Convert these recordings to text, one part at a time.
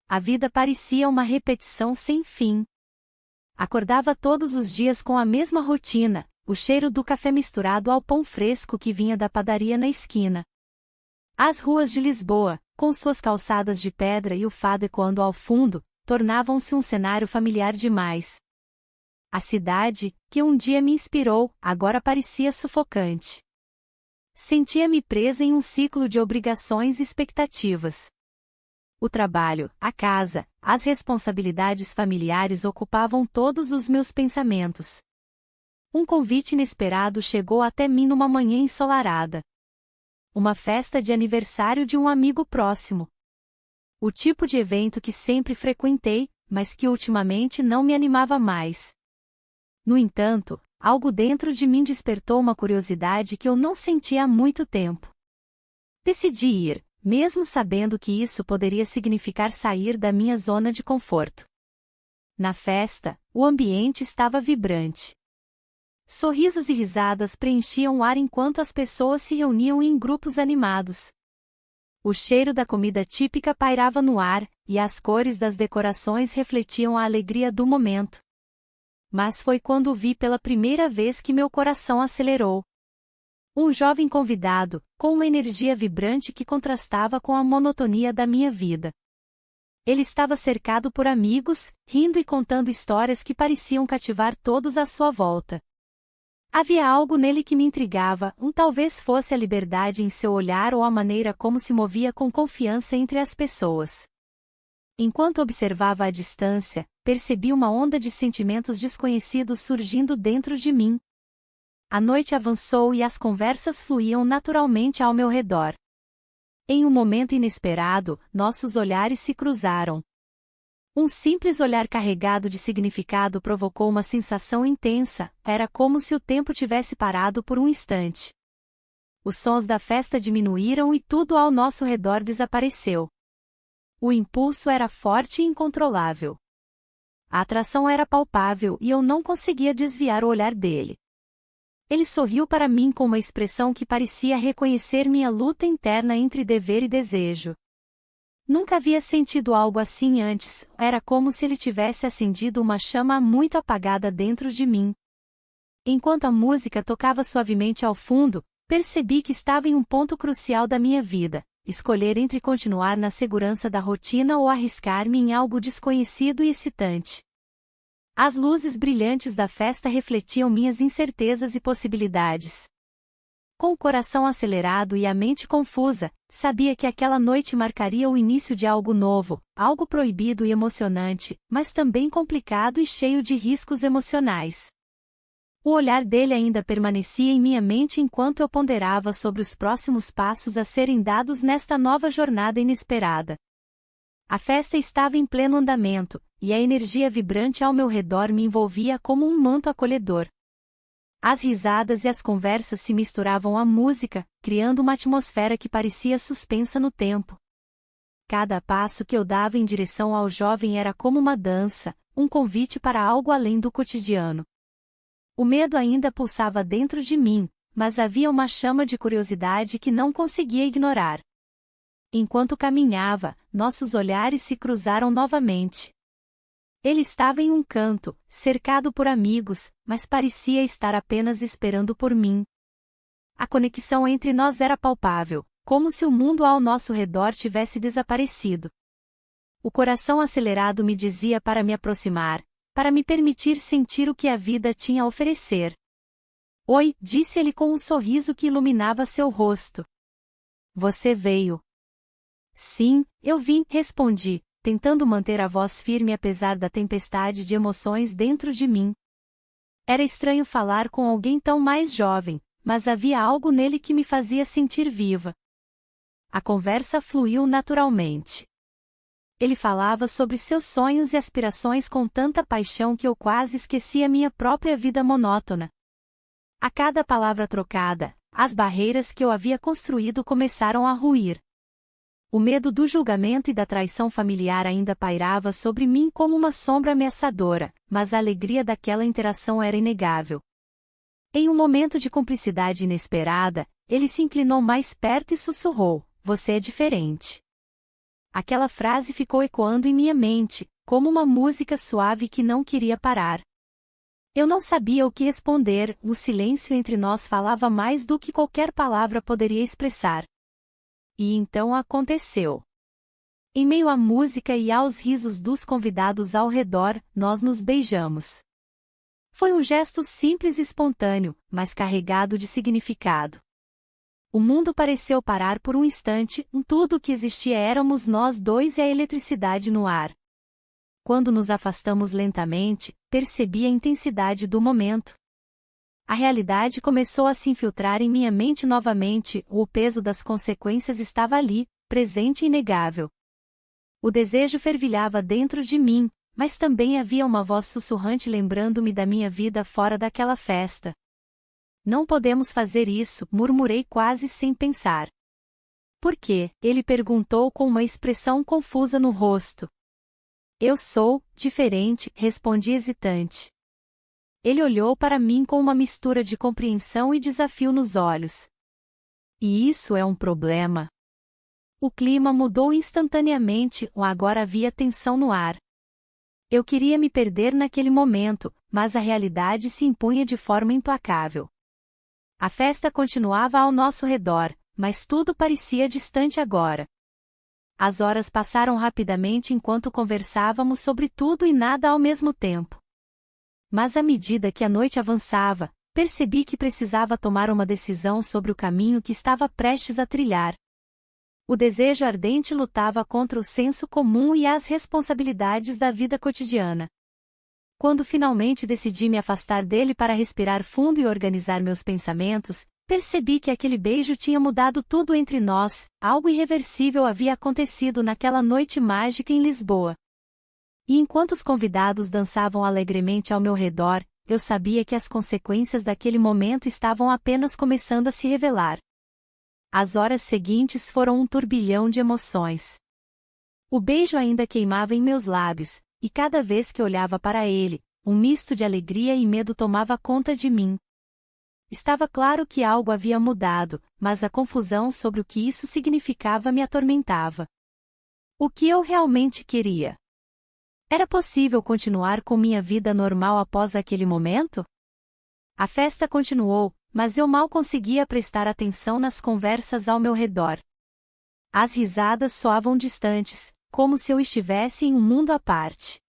A vida parecia uma repetição sem fim. Acordava todos os dias com a mesma rotina, o cheiro do café misturado ao pão fresco que vinha da padaria na esquina. As ruas de Lisboa, com suas calçadas de pedra e o fado ecoando ao fundo, tornavam-se um cenário familiar demais. A cidade, que um dia me inspirou, agora parecia sufocante. Sentia-me presa em um ciclo de obrigações e expectativas. O trabalho, a casa, as responsabilidades familiares ocupavam todos os meus pensamentos. Um convite inesperado chegou até mim numa manhã ensolarada. Uma festa de aniversário de um amigo próximo. O tipo de evento que sempre frequentei, mas que ultimamente não me animava mais. No entanto, algo dentro de mim despertou uma curiosidade que eu não sentia há muito tempo. Decidi ir, mesmo sabendo que isso poderia significar sair da minha zona de conforto. Na festa, o ambiente estava vibrante. Sorrisos e risadas preenchiam o ar enquanto as pessoas se reuniam em grupos animados. O cheiro da comida típica pairava no ar, e as cores das decorações refletiam a alegria do momento. Mas foi quando o vi pela primeira vez que meu coração acelerou. Um jovem convidado, com uma energia vibrante que contrastava com a monotonia da minha vida. Ele estava cercado por amigos, rindo e contando histórias que pareciam cativar todos à sua volta. Havia algo nele que me intrigava, talvez fosse a liberdade em seu olhar ou a maneira como se movia com confiança entre as pessoas. Enquanto observava à distância, percebi uma onda de sentimentos desconhecidos surgindo dentro de mim. A noite avançou e as conversas fluíam naturalmente ao meu redor. Em um momento inesperado, nossos olhares se cruzaram. Um simples olhar carregado de significado provocou uma sensação intensa, era como se o tempo tivesse parado por um instante. Os sons da festa diminuíram e tudo ao nosso redor desapareceu. O impulso era forte e incontrolável. A atração era palpável e eu não conseguia desviar o olhar dele. Ele sorriu para mim com uma expressão que parecia reconhecer minha luta interna entre dever e desejo. Nunca havia sentido algo assim antes, era como se ele tivesse acendido uma chama muito apagada dentro de mim. Enquanto a música tocava suavemente ao fundo, percebi que estava em um ponto crucial da minha vida, escolher entre continuar na segurança da rotina ou arriscar-me em algo desconhecido e excitante. As luzes brilhantes da festa refletiam minhas incertezas e possibilidades. Com o coração acelerado e a mente confusa, sabia que aquela noite marcaria o início de algo novo, algo proibido e emocionante, mas também complicado e cheio de riscos emocionais. O olhar dele ainda permanecia em minha mente enquanto eu ponderava sobre os próximos passos a serem dados nesta nova jornada inesperada. A festa estava em pleno andamento, e a energia vibrante ao meu redor me envolvia como um manto acolhedor. As risadas e as conversas se misturavam à música, criando uma atmosfera que parecia suspensa no tempo. Cada passo que eu dava em direção ao jovem era como uma dança, um convite para algo além do cotidiano. O medo ainda pulsava dentro de mim, mas havia uma chama de curiosidade que não conseguia ignorar. Enquanto caminhava, nossos olhares se cruzaram novamente. Ele estava em um canto, cercado por amigos, mas parecia estar apenas esperando por mim. A conexão entre nós era palpável, como se o mundo ao nosso redor tivesse desaparecido. O coração acelerado me dizia para me aproximar, para me permitir sentir o que a vida tinha a oferecer. Oi, disse ele com um sorriso que iluminava seu rosto. Você veio. Sim, eu vim, respondi, tentando manter a voz firme apesar da tempestade de emoções dentro de mim. Era estranho falar com alguém tão mais jovem, mas havia algo nele que me fazia sentir viva. A conversa fluiu naturalmente. Ele falava sobre seus sonhos e aspirações com tanta paixão que eu quase esquecia minha própria vida monótona. A cada palavra trocada, as barreiras que eu havia construído começaram a ruir. O medo do julgamento e da traição familiar ainda pairava sobre mim como uma sombra ameaçadora, mas a alegria daquela interação era inegável. Em um momento de cumplicidade inesperada, ele se inclinou mais perto e sussurrou: "Você é diferente." Aquela frase ficou ecoando em minha mente, como uma música suave que não queria parar. Eu não sabia o que responder, o silêncio entre nós falava mais do que qualquer palavra poderia expressar. E então aconteceu. Em meio à música e aos risos dos convidados ao redor, nós nos beijamos. Foi um gesto simples e espontâneo, mas carregado de significado. O mundo pareceu parar por um instante, tudo o que existia éramos nós dois e a eletricidade no ar. Quando nos afastamos lentamente, percebi a intensidade do momento. A realidade começou a se infiltrar em minha mente novamente, o peso das consequências estava ali, presente e inegável. O desejo fervilhava dentro de mim, mas também havia uma voz sussurrante lembrando-me da minha vida fora daquela festa. Não podemos fazer isso, murmurei quase sem pensar. Por quê? Ele perguntou com uma expressão confusa no rosto. Eu sou diferente, respondi hesitante. Ele olhou para mim com uma mistura de compreensão e desafio nos olhos. E isso é um problema? O clima mudou instantaneamente, agora havia tensão no ar. Eu queria me perder naquele momento, mas a realidade se impunha de forma implacável. A festa continuava ao nosso redor, mas tudo parecia distante agora. As horas passaram rapidamente enquanto conversávamos sobre tudo e nada ao mesmo tempo. Mas à medida que a noite avançava, percebi que precisava tomar uma decisão sobre o caminho que estava prestes a trilhar. O desejo ardente lutava contra o senso comum e as responsabilidades da vida cotidiana. Quando finalmente decidi me afastar dele para respirar fundo e organizar meus pensamentos, percebi que aquele beijo tinha mudado tudo entre nós, algo irreversível havia acontecido naquela noite mágica em Lisboa. E enquanto os convidados dançavam alegremente ao meu redor, eu sabia que as consequências daquele momento estavam apenas começando a se revelar. As horas seguintes foram um turbilhão de emoções. O beijo ainda queimava em meus lábios, e cada vez que olhava para ele, um misto de alegria e medo tomava conta de mim. Estava claro que algo havia mudado, mas a confusão sobre o que isso significava me atormentava. O que eu realmente queria? Era possível continuar com minha vida normal após aquele momento? A festa continuou, mas eu mal conseguia prestar atenção nas conversas ao meu redor. As risadas soavam distantes, como se eu estivesse em um mundo à parte.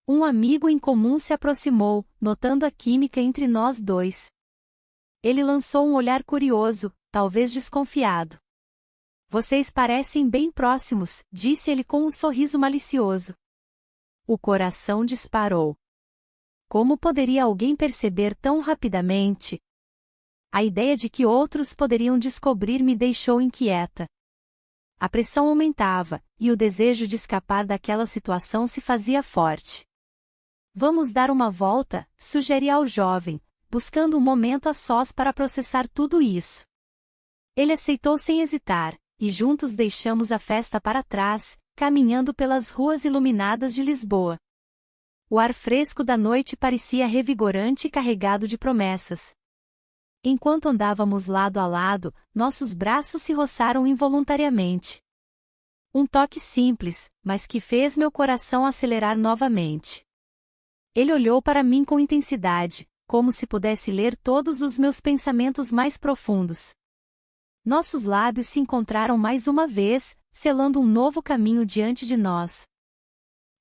Um amigo em comum se aproximou, notando a química entre nós dois. Ele lançou um olhar curioso, talvez desconfiado. Vocês parecem bem próximos, disse ele com um sorriso malicioso. O coração disparou. Como poderia alguém perceber tão rapidamente? A ideia de que outros poderiam descobrir me deixou inquieta. A pressão aumentava, e o desejo de escapar daquela situação se fazia forte. Vamos dar uma volta, sugeri ao jovem, buscando um momento a sós para processar tudo isso. Ele aceitou sem hesitar, e juntos deixamos a festa para trás, caminhando pelas ruas iluminadas de Lisboa. O ar fresco da noite parecia revigorante e carregado de promessas. Enquanto andávamos lado a lado, nossos braços se roçaram involuntariamente. Um toque simples, mas que fez meu coração acelerar novamente. Ele olhou para mim com intensidade, como se pudesse ler todos os meus pensamentos mais profundos. Nossos lábios se encontraram mais uma vez, selando um novo caminho diante de nós.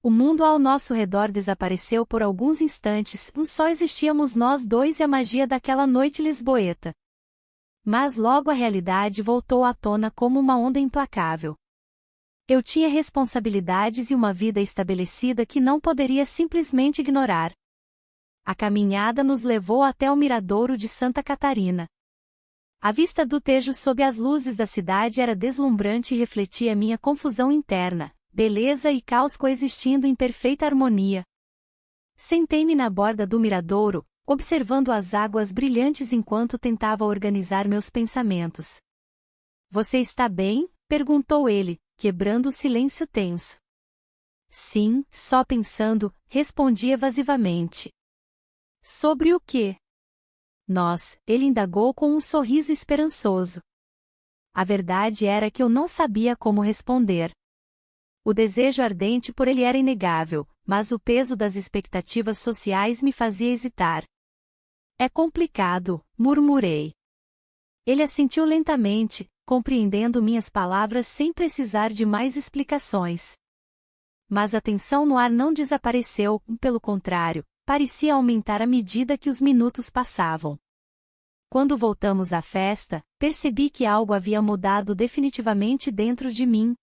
O mundo ao nosso redor desapareceu por alguns instantes, só existíamos nós dois e a magia daquela noite lisboeta. Mas logo a realidade voltou à tona como uma onda implacável. Eu tinha responsabilidades e uma vida estabelecida que não poderia simplesmente ignorar. A caminhada nos levou até o miradouro de Santa Catarina. A vista do Tejo sob as luzes da cidade era deslumbrante e refletia minha confusão interna, beleza e caos coexistindo em perfeita harmonia. Sentei-me na borda do miradouro, observando as águas brilhantes enquanto tentava organizar meus pensamentos. Você está bem? Perguntou ele, quebrando o silêncio tenso. Sim, só pensando, respondi evasivamente. Sobre o quê? Ele indagou com um sorriso esperançoso. A verdade era que eu não sabia como responder. O desejo ardente por ele era inegável, mas o peso das expectativas sociais me fazia hesitar. É complicado, murmurei. Ele assentiu lentamente, compreendendo minhas palavras sem precisar de mais explicações. Mas a tensão no ar não desapareceu, pelo contrário, parecia aumentar à medida que os minutos passavam. Quando voltamos à festa, percebi que algo havia mudado definitivamente dentro de mim.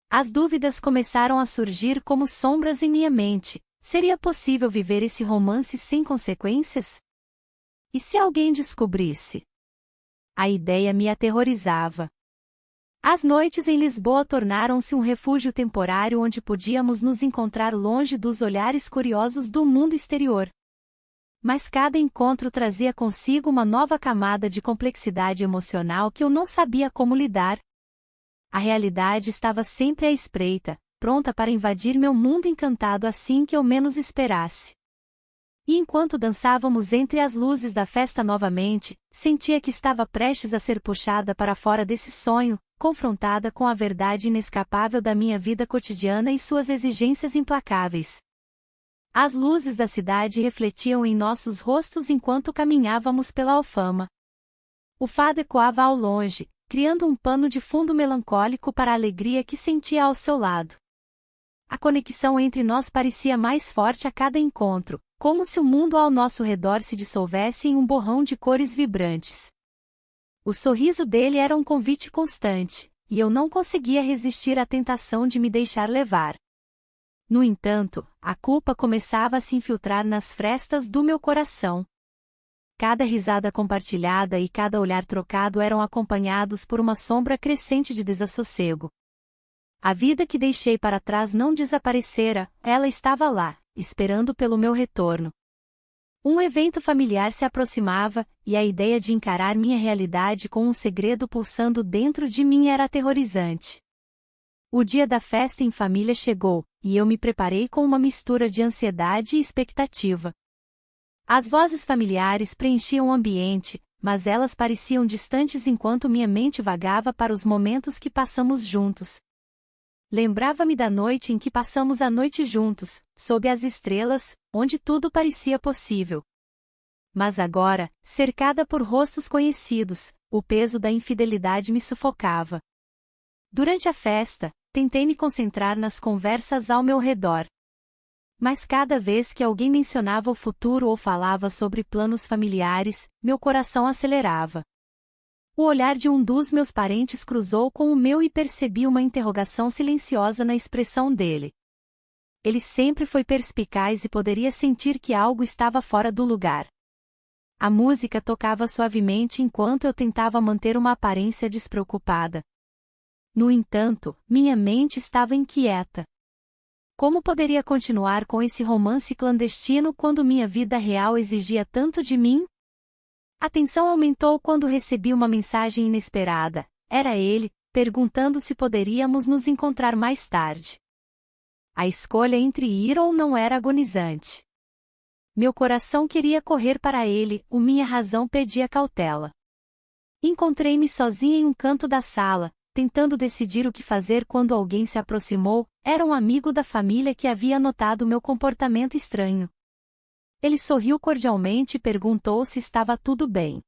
As dúvidas começaram a surgir como sombras em minha mente. Seria possível viver esse romance sem consequências? E se alguém descobrisse? A ideia me aterrorizava. As noites em Lisboa tornaram-se um refúgio temporário onde podíamos nos encontrar longe dos olhares curiosos do mundo exterior. Mas cada encontro trazia consigo uma nova camada de complexidade emocional que eu não sabia como lidar. A realidade estava sempre à espreita, pronta para invadir meu mundo encantado assim que eu menos esperasse. E enquanto dançávamos entre as luzes da festa novamente, sentia que estava prestes a ser puxada para fora desse sonho, confrontada com a verdade inescapável da minha vida cotidiana e suas exigências implacáveis. As luzes da cidade refletiam em nossos rostos enquanto caminhávamos pela Alfama. O fado ecoava ao longe, criando um pano de fundo melancólico para a alegria que sentia ao seu lado. A conexão entre nós parecia mais forte a cada encontro, como se o mundo ao nosso redor se dissolvesse em um borrão de cores vibrantes. O sorriso dele era um convite constante, e eu não conseguia resistir à tentação de me deixar levar. No entanto, a culpa começava a se infiltrar nas frestas do meu coração. Cada risada compartilhada e cada olhar trocado eram acompanhados por uma sombra crescente de desassossego. A vida que deixei para trás não desaparecera, ela estava lá, esperando pelo meu retorno. Um evento familiar se aproximava, e a ideia de encarar minha realidade com um segredo pulsando dentro de mim era aterrorizante. O dia da festa em família chegou, e eu me preparei com uma mistura de ansiedade e expectativa. As vozes familiares preenchiam o ambiente, mas elas pareciam distantes enquanto minha mente vagava para os momentos que passamos juntos. Lembrava-me da noite em que passamos a noite juntos, sob as estrelas, onde tudo parecia possível. Mas agora, cercada por rostos conhecidos, o peso da infidelidade me sufocava. Durante a festa, tentei me concentrar nas conversas ao meu redor. Mas cada vez que alguém mencionava o futuro ou falava sobre planos familiares, meu coração acelerava. O olhar de um dos meus parentes cruzou com o meu e percebi uma interrogação silenciosa na expressão dele. Ele sempre foi perspicaz e poderia sentir que algo estava fora do lugar. A música tocava suavemente enquanto eu tentava manter uma aparência despreocupada. No entanto, minha mente estava inquieta. Como poderia continuar com esse romance clandestino quando minha vida real exigia tanto de mim? A tensão aumentou quando recebi uma mensagem inesperada. Era ele, perguntando se poderíamos nos encontrar mais tarde. A escolha entre ir ou não era agonizante. Meu coração queria correr para ele, minha razão pedia cautela. Encontrei-me sozinha em um canto da sala, tentando decidir o que fazer quando alguém se aproximou. Era um amigo da família que havia notado meu comportamento estranho. Ele sorriu cordialmente e perguntou se estava tudo bem.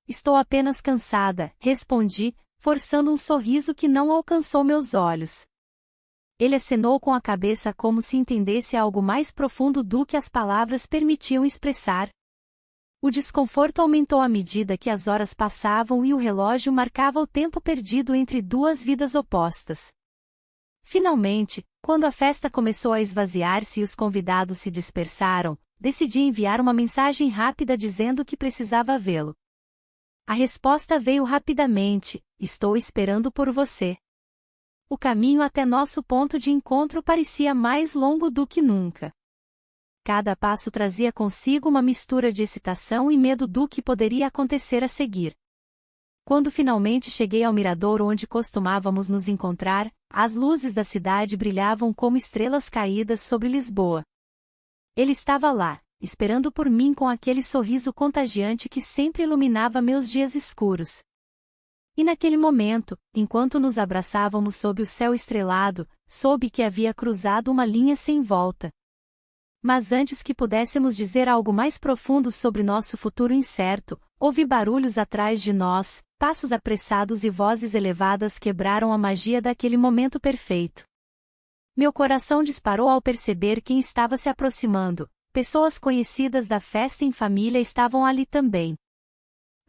Estou apenas cansada, respondi, forçando um sorriso que não alcançou meus olhos. Ele acenou com a cabeça como se entendesse algo mais profundo do que as palavras permitiam expressar. O desconforto aumentou à medida que as horas passavam e o relógio marcava o tempo perdido entre duas vidas opostas. Finalmente, quando a festa começou a esvaziar-se e os convidados se dispersaram, decidi enviar uma mensagem rápida dizendo que precisava vê-lo. A resposta veio rapidamente: estou esperando por você. O caminho até nosso ponto de encontro parecia mais longo do que nunca. Cada passo trazia consigo uma mistura de excitação e medo do que poderia acontecer a seguir. Quando finalmente cheguei ao mirador onde costumávamos nos encontrar, as luzes da cidade brilhavam como estrelas caídas sobre Lisboa. Ele estava lá, esperando por mim com aquele sorriso contagiante que sempre iluminava meus dias escuros. E naquele momento, enquanto nos abraçávamos sob o céu estrelado, soube que havia cruzado uma linha sem volta. Mas antes que pudéssemos dizer algo mais profundo sobre nosso futuro incerto, ouvi barulhos atrás de nós, passos apressados e vozes elevadas quebraram a magia daquele momento perfeito. Meu coração disparou ao perceber quem estava se aproximando. Pessoas conhecidas da festa em família estavam ali também.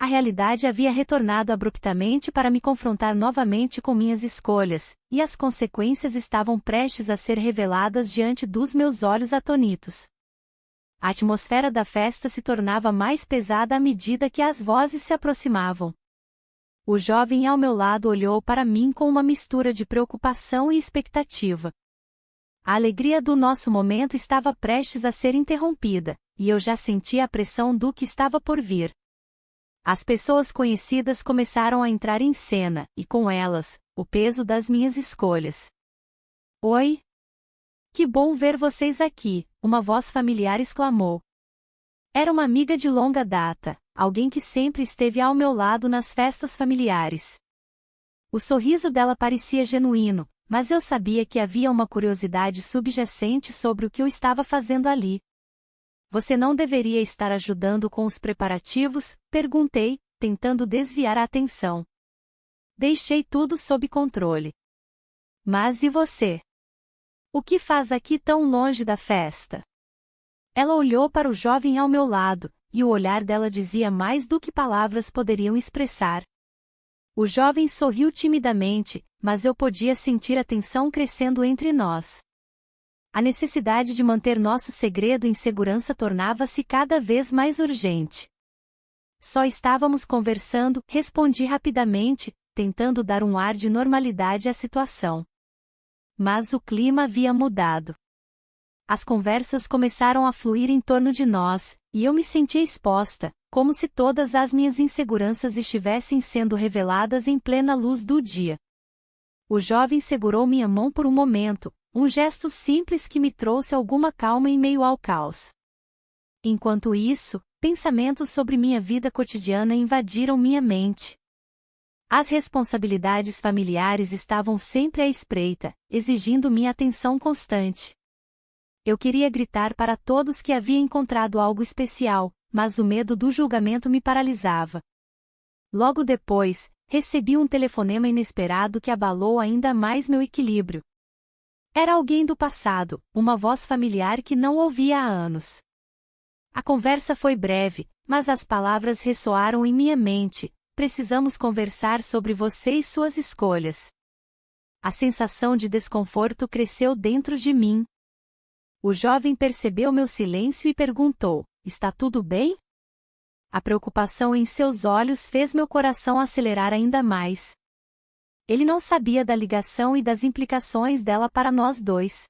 A realidade havia retornado abruptamente para me confrontar novamente com minhas escolhas, e as consequências estavam prestes a ser reveladas diante dos meus olhos atônitos. A atmosfera da festa se tornava mais pesada à medida que as vozes se aproximavam. O jovem ao meu lado olhou para mim com uma mistura de preocupação e expectativa. A alegria do nosso momento estava prestes a ser interrompida, e eu já sentia a pressão do que estava por vir. As pessoas conhecidas começaram a entrar em cena, e com elas, o peso das minhas escolhas. Oi? Que bom ver vocês aqui, uma voz familiar exclamou. Era uma amiga de longa data, alguém que sempre esteve ao meu lado nas festas familiares. O sorriso dela parecia genuíno, mas eu sabia que havia uma curiosidade subjacente sobre o que eu estava fazendo ali. Você não deveria estar ajudando com os preparativos? Perguntei, tentando desviar a atenção. Deixei tudo sob controle. Mas e você? O que faz aqui tão longe da festa? Ela olhou para o jovem ao meu lado, e o olhar dela dizia mais do que palavras poderiam expressar. O jovem sorriu timidamente, mas eu podia sentir a tensão crescendo entre nós. A necessidade de manter nosso segredo em segurança tornava-se cada vez mais urgente. Só estávamos conversando, respondi rapidamente, tentando dar um ar de normalidade à situação. Mas o clima havia mudado. As conversas começaram a fluir em torno de nós, e eu me sentia exposta, como se todas as minhas inseguranças estivessem sendo reveladas em plena luz do dia. O jovem segurou minha mão por um momento, um gesto simples que me trouxe alguma calma em meio ao caos. Enquanto isso, pensamentos sobre minha vida cotidiana invadiram minha mente. As responsabilidades familiares estavam sempre à espreita, exigindo minha atenção constante. Eu queria gritar para todos que havia encontrado algo especial, mas o medo do julgamento me paralisava. Logo depois, recebi um telefonema inesperado que abalou ainda mais meu equilíbrio. Era alguém do passado, uma voz familiar que não ouvia há anos. A conversa foi breve, mas as palavras ressoaram em minha mente. Precisamos conversar sobre você e suas escolhas. A sensação de desconforto cresceu dentro de mim. O jovem percebeu meu silêncio e perguntou: está tudo bem? A preocupação em seus olhos fez meu coração acelerar ainda mais. Ele não sabia da ligação e das implicações dela para nós dois.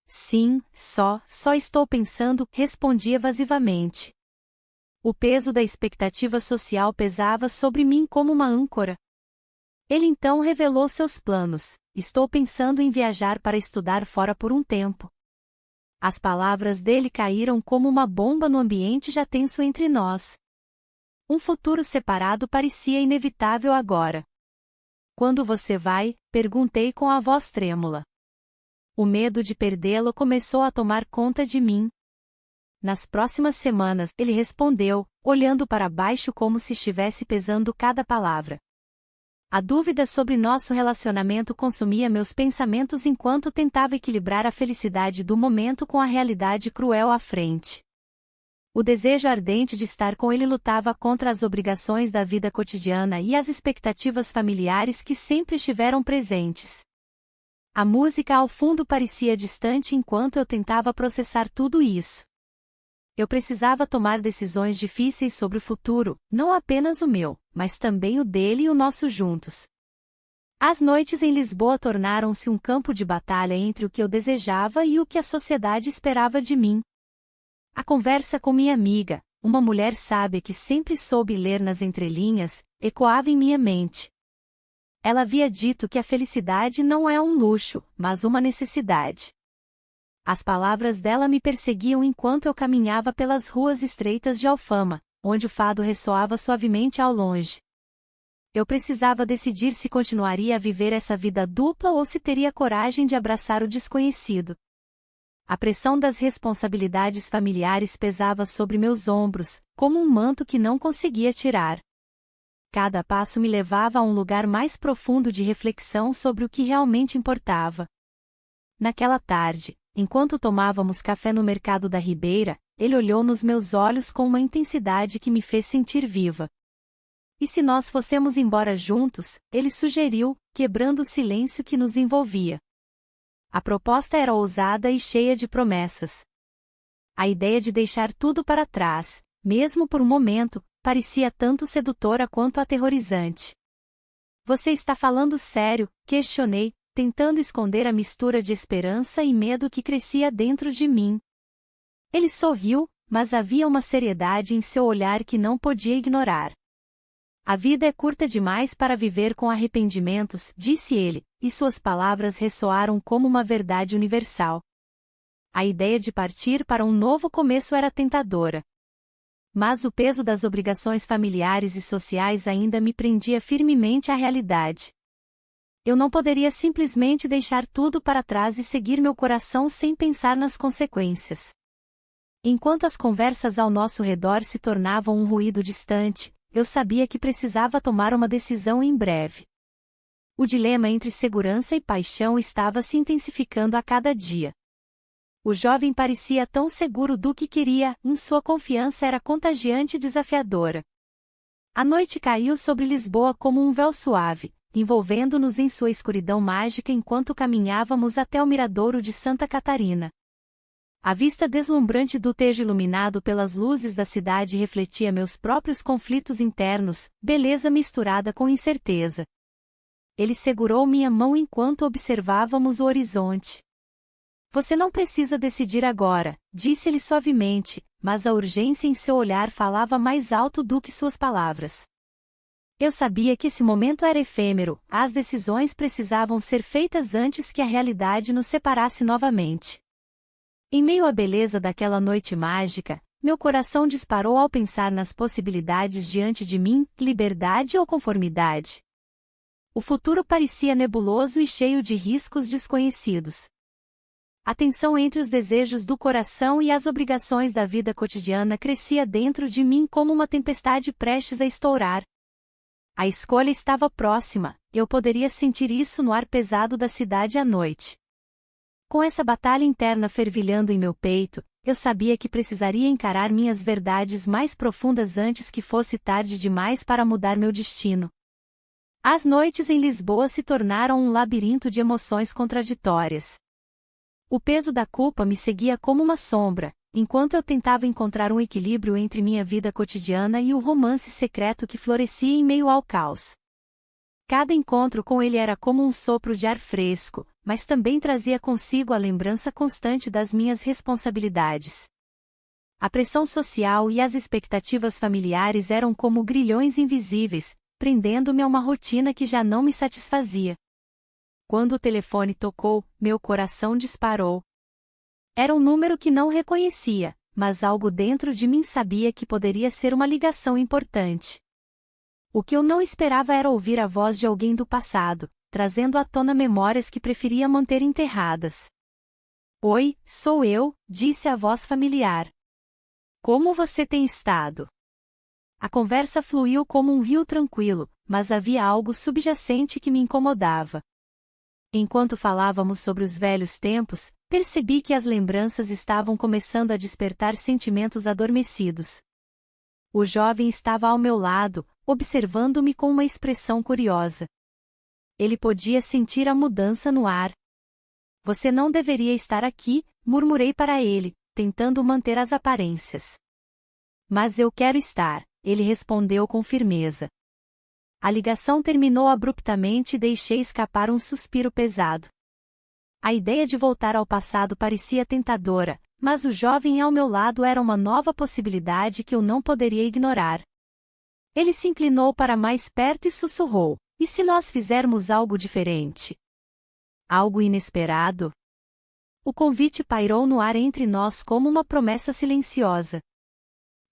Sim, só estou pensando, respondi evasivamente. O peso da expectativa social pesava sobre mim como uma âncora. Ele então revelou seus planos. Estou pensando em viajar para estudar fora por um tempo. As palavras dele caíram como uma bomba no ambiente já tenso entre nós. Um futuro separado parecia inevitável agora. Quando você vai? Perguntei com a voz trêmula. O medo de perdê-lo começou a tomar conta de mim. Nas próximas semanas, ele respondeu, olhando para baixo como se estivesse pesando cada palavra. A dúvida sobre nosso relacionamento consumia meus pensamentos enquanto tentava equilibrar a felicidade do momento com a realidade cruel à frente. O desejo ardente de estar com ele lutava contra as obrigações da vida cotidiana e as expectativas familiares que sempre estiveram presentes. A música ao fundo parecia distante enquanto eu tentava processar tudo isso. Eu precisava tomar decisões difíceis sobre o futuro, não apenas o meu, mas também o dele e o nosso juntos. As noites em Lisboa tornaram-se um campo de batalha entre o que eu desejava e o que a sociedade esperava de mim. A conversa com minha amiga, uma mulher sábia que sempre soube ler nas entrelinhas, ecoava em minha mente. Ela havia dito que a felicidade não é um luxo, mas uma necessidade. As palavras dela me perseguiam enquanto eu caminhava pelas ruas estreitas de Alfama, onde o fado ressoava suavemente ao longe. Eu precisava decidir se continuaria a viver essa vida dupla ou se teria coragem de abraçar o desconhecido. A pressão das responsabilidades familiares pesava sobre meus ombros, como um manto que não conseguia tirar. Cada passo me levava a um lugar mais profundo de reflexão sobre o que realmente importava. Naquela tarde, enquanto tomávamos café no mercado da Ribeira, ele olhou nos meus olhos com uma intensidade que me fez sentir viva. E se nós fossemos embora juntos, ele sugeriu, quebrando o silêncio que nos envolvia. A proposta era ousada e cheia de promessas. A ideia de deixar tudo para trás, mesmo por um momento, parecia tanto sedutora quanto aterrorizante. Você está falando sério? Questionei, tentando esconder a mistura de esperança e medo que crescia dentro de mim. Ele sorriu, mas havia uma seriedade em seu olhar que não podia ignorar. A vida é curta demais para viver com arrependimentos, disse ele, e suas palavras ressoaram como uma verdade universal. A ideia de partir para um novo começo era tentadora. Mas o peso das obrigações familiares e sociais ainda me prendia firmemente à realidade. Eu não poderia simplesmente deixar tudo para trás e seguir meu coração sem pensar nas consequências. Enquanto as conversas ao nosso redor se tornavam um ruído distante, eu sabia que precisava tomar uma decisão em breve. O dilema entre segurança e paixão estava se intensificando a cada dia. O jovem parecia tão seguro do que queria, sua confiança era contagiante e desafiadora. A noite caiu sobre Lisboa como um véu suave, envolvendo-nos em sua escuridão mágica enquanto caminhávamos até o miradouro de Santa Catarina. A vista deslumbrante do Tejo iluminado pelas luzes da cidade refletia meus próprios conflitos internos, beleza misturada com incerteza. Ele segurou minha mão enquanto observávamos o horizonte. Você não precisa decidir agora, disse-ele suavemente, mas a urgência em seu olhar falava mais alto do que suas palavras. Eu sabia que esse momento era efêmero, as decisões precisavam ser feitas antes que a realidade nos separasse novamente. Em meio à beleza daquela noite mágica, meu coração disparou ao pensar nas possibilidades diante de mim, liberdade ou conformidade. O futuro parecia nebuloso e cheio de riscos desconhecidos. A tensão entre os desejos do coração e as obrigações da vida cotidiana crescia dentro de mim como uma tempestade prestes a estourar. A escolha estava próxima, eu poderia sentir isso no ar pesado da cidade à noite. Com essa batalha interna fervilhando em meu peito, eu sabia que precisaria encarar minhas verdades mais profundas antes que fosse tarde demais para mudar meu destino. As noites em Lisboa se tornaram um labirinto de emoções contraditórias. O peso da culpa me seguia como uma sombra, enquanto eu tentava encontrar um equilíbrio entre minha vida cotidiana e o romance secreto que florescia em meio ao caos. Cada encontro com ele era como um sopro de ar fresco, mas também trazia consigo a lembrança constante das minhas responsabilidades. A pressão social e as expectativas familiares eram como grilhões invisíveis, prendendo-me a uma rotina que já não me satisfazia. Quando o telefone tocou, meu coração disparou. Era um número que não reconhecia, mas algo dentro de mim sabia que poderia ser uma ligação importante. O que eu não esperava era ouvir a voz de alguém do passado, trazendo à tona memórias que preferia manter enterradas. Oi, sou eu, disse a voz familiar. Como você tem estado? A conversa fluiu como um rio tranquilo, mas havia algo subjacente que me incomodava. Enquanto falávamos sobre os velhos tempos, percebi que as lembranças estavam começando a despertar sentimentos adormecidos. O jovem estava ao meu lado, observando-me com uma expressão curiosa. Ele podia sentir a mudança no ar. Você não deveria estar aqui, murmurei para ele, tentando manter as aparências. Mas eu quero estar, ele respondeu com firmeza. A ligação terminou abruptamente e deixei escapar um suspiro pesado. A ideia de voltar ao passado parecia tentadora, mas o jovem ao meu lado era uma nova possibilidade que eu não poderia ignorar. Ele se inclinou para mais perto e sussurrou: e se nós fizermos algo diferente? Algo inesperado? O convite pairou no ar entre nós como uma promessa silenciosa.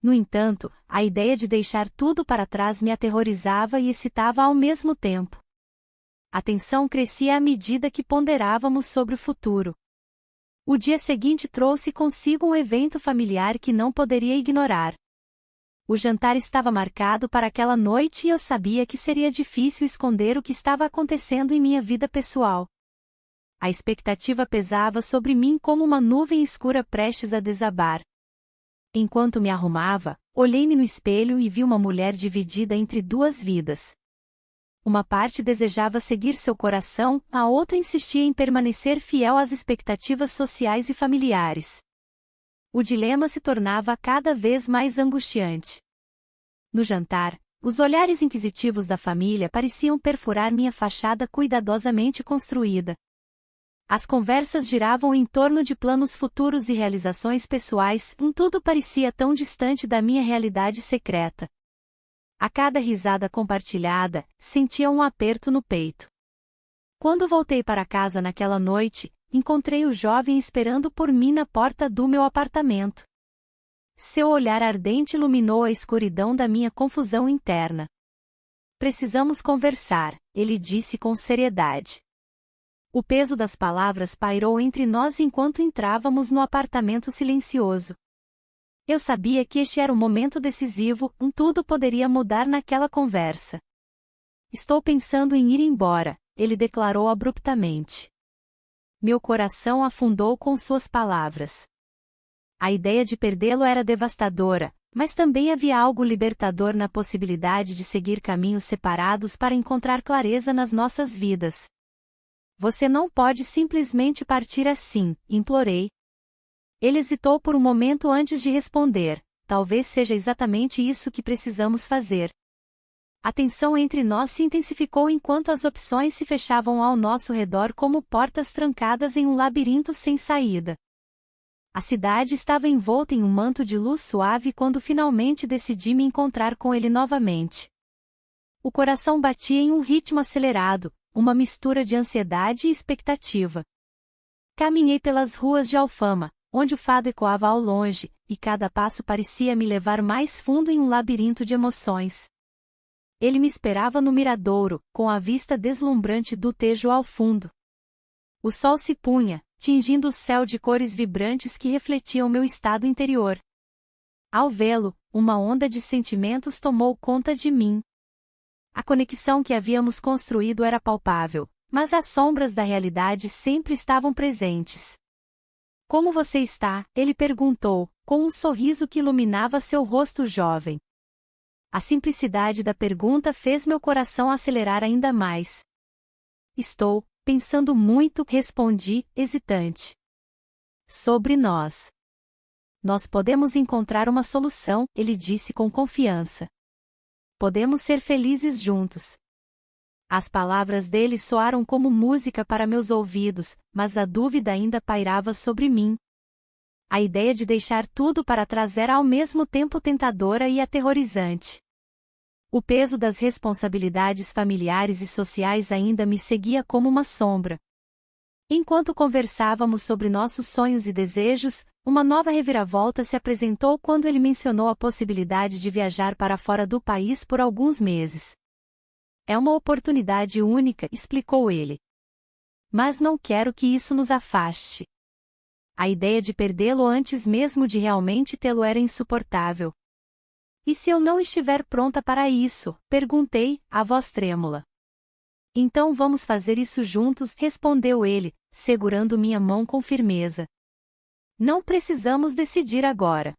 No entanto, a ideia de deixar tudo para trás me aterrorizava e excitava ao mesmo tempo. A tensão crescia à medida que ponderávamos sobre o futuro. O dia seguinte trouxe consigo um evento familiar que não poderia ignorar. O jantar estava marcado para aquela noite e eu sabia que seria difícil esconder o que estava acontecendo em minha vida pessoal. A expectativa pesava sobre mim como uma nuvem escura prestes a desabar. Enquanto me arrumava, olhei-me no espelho e vi uma mulher dividida entre duas vidas. Uma parte desejava seguir seu coração, a outra insistia em permanecer fiel às expectativas sociais e familiares. O dilema se tornava cada vez mais angustiante. No jantar, os olhares inquisitivos da família pareciam perfurar minha fachada cuidadosamente construída. As conversas giravam em torno de planos futuros e realizações pessoais, tudo parecia tão distante da minha realidade secreta. A cada risada compartilhada, sentia um aperto no peito. Quando voltei para casa naquela noite, encontrei o jovem esperando por mim na porta do meu apartamento. Seu olhar ardente iluminou a escuridão da minha confusão interna. Precisamos conversar, ele disse com seriedade. O peso das palavras pairou entre nós enquanto entrávamos no apartamento silencioso. Eu sabia que este era o momento decisivo, tudo poderia mudar naquela conversa. Estou pensando em ir embora, ele declarou abruptamente. Meu coração afundou com suas palavras. A ideia de perdê-lo era devastadora, mas também havia algo libertador na possibilidade de seguir caminhos separados para encontrar clareza nas nossas vidas. Você não pode simplesmente partir assim, implorei. Ele hesitou por um momento antes de responder, talvez seja exatamente isso que precisamos fazer. A tensão entre nós se intensificou enquanto as opções se fechavam ao nosso redor como portas trancadas em um labirinto sem saída. A cidade estava envolta em um manto de luz suave quando finalmente decidi me encontrar com ele novamente. O coração batia em um ritmo acelerado, uma mistura de ansiedade e expectativa. Caminhei pelas ruas de Alfama, onde o fado ecoava ao longe, e cada passo parecia me levar mais fundo em um labirinto de emoções. Ele me esperava no miradouro, com a vista deslumbrante do Tejo ao fundo. O sol se punha, tingindo o céu de cores vibrantes que refletiam meu estado interior. Ao vê-lo, uma onda de sentimentos tomou conta de mim. A conexão que havíamos construído era palpável, mas as sombras da realidade sempre estavam presentes. Como você está? Ele perguntou, com um sorriso que iluminava seu rosto jovem. A simplicidade da pergunta fez meu coração acelerar ainda mais. Estou pensando muito, respondi, hesitante. Sobre nós. Nós podemos encontrar uma solução, ele disse com confiança. Podemos ser felizes juntos. As palavras dele soaram como música para meus ouvidos, mas a dúvida ainda pairava sobre mim. A ideia de deixar tudo para trás era ao mesmo tempo tentadora e aterrorizante. O peso das responsabilidades familiares e sociais ainda me seguia como uma sombra. Enquanto conversávamos sobre nossos sonhos e desejos, uma nova reviravolta se apresentou quando ele mencionou a possibilidade de viajar para fora do país por alguns meses. É uma oportunidade única, explicou ele. Mas não quero que isso nos afaste. A ideia de perdê-lo antes mesmo de realmente tê-lo era insuportável. E se eu não estiver pronta para isso? Perguntei, a voz trêmula. Então vamos fazer isso juntos, respondeu ele, segurando minha mão com firmeza. Não precisamos decidir agora.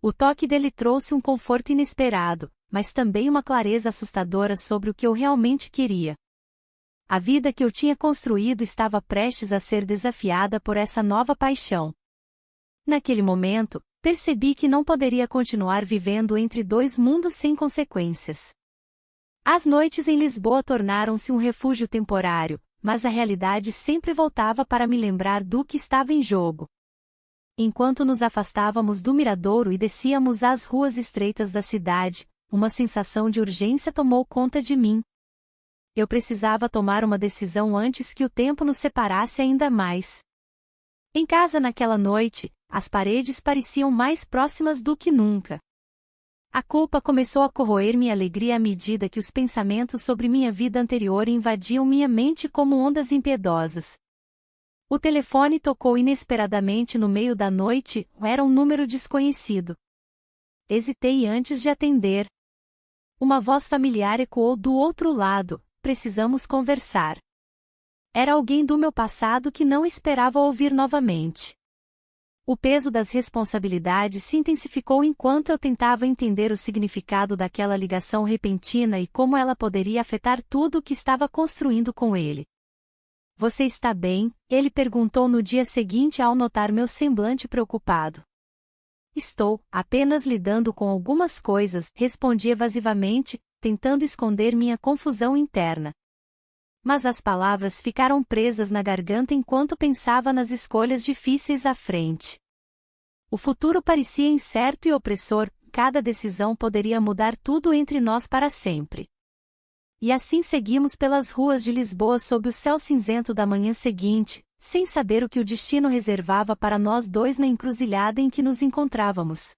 O toque dele trouxe um conforto inesperado, mas também uma clareza assustadora sobre o que eu realmente queria. A vida que eu tinha construído estava prestes a ser desafiada por essa nova paixão. Naquele momento, percebi que não poderia continuar vivendo entre dois mundos sem consequências. As noites em Lisboa tornaram-se um refúgio temporário, mas a realidade sempre voltava para me lembrar do que estava em jogo. Enquanto nos afastávamos do miradouro e descíamos as ruas estreitas da cidade, uma sensação de urgência tomou conta de mim. Eu precisava tomar uma decisão antes que o tempo nos separasse ainda mais. Em casa naquela noite, as paredes pareciam mais próximas do que nunca. A culpa começou a corroer minha alegria à medida que os pensamentos sobre minha vida anterior invadiam minha mente como ondas impiedosas. O telefone tocou inesperadamente no meio da noite, era um número desconhecido. Hesitei antes de atender. Uma voz familiar ecoou do outro lado: precisamos conversar. Era alguém do meu passado que não esperava ouvir novamente. O peso das responsabilidades se intensificou enquanto eu tentava entender o significado daquela ligação repentina e como ela poderia afetar tudo o que estava construindo com ele. Você está bem? Ele perguntou no dia seguinte ao notar meu semblante preocupado. Estou, apenas lidando com algumas coisas, respondi evasivamente, tentando esconder minha confusão interna. Mas as palavras ficaram presas na garganta enquanto pensava nas escolhas difíceis à frente. O futuro parecia incerto e opressor, cada decisão poderia mudar tudo entre nós para sempre. E assim seguimos pelas ruas de Lisboa sob o céu cinzento da manhã seguinte, sem saber o que o destino reservava para nós dois na encruzilhada em que nos encontrávamos.